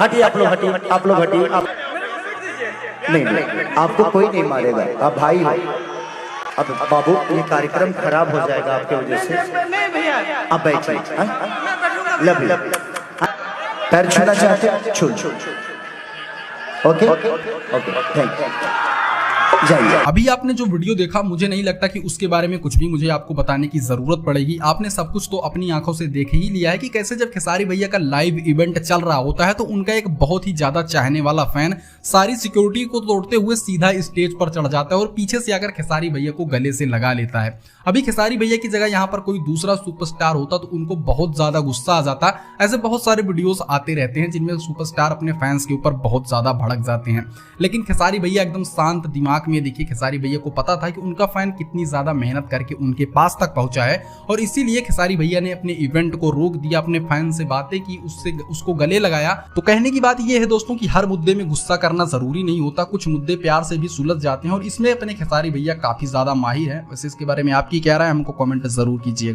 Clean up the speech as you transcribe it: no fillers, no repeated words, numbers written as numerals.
हटिए आप लोग, हटिए आप लोग, हटिए आप। नहीं नहीं, आपको कोई नहीं मारेगा, आप भाई हो। अब बाबू ये कार्यक्रम खराब हो जाएगा आपके वजह से। आप बैठिए, पैर छूना चाहते हैं, छू। Okay okay, thank you. अभी आपने जो वीडियो देखा, मुझे नहीं लगता कि उसके बारे में कुछ भी मुझे आपको बताने की जरूरत पड़ेगी। आपने सब कुछ तो अपनी आंखों से देख ही लिया है कि कैसे जब खेसारी भैया का लाइव इवेंट चल रहा होता है तो उनका एक बहुत ही ज्यादा चाहने वाला फैन सारी सिक्योरिटी को तोड़ते हुए सीधा स्टेज पर चढ़ जाता है और पीछे से आकर खेसारी भैया को गले से लगा लेता है। अभी खेसारी भैया की जगह यहाँ पर कोई दूसरा सुपरस्टार होता तो उनको बहुत ज्यादा गुस्सा आ जाता। ऐसे बहुत सारे वीडियोस आते रहते हैं जिनमें सुपरस्टार अपने फैंस के ऊपर बहुत ज्यादा भड़क जाते हैं, लेकिन खेसारी भैया एकदम शांत दिमाग में। देखिए, खेसारी भैया को पता था कि उनका फैन कितनी ज्यादा मेहनत करके उनके पास तक पहुंचा है और इसीलिए खेसारी भैया ने अपने इवेंट को रोक दिया, अपने फैन से बातें की, उसको गले लगाया। तो कहने की बात यह है दोस्तों कि हर मुद्दे में गुस्सा करना जरूरी नहीं होता, कुछ मुद्दे प्यार से भी सुलझ जाते हैं और इसमें अपने खेसारी भैया काफी ज्यादा माहिर है। वैसे इसके बारे में आपकी क्या राय है, हमको कमेंट जरूर कीजिएगा।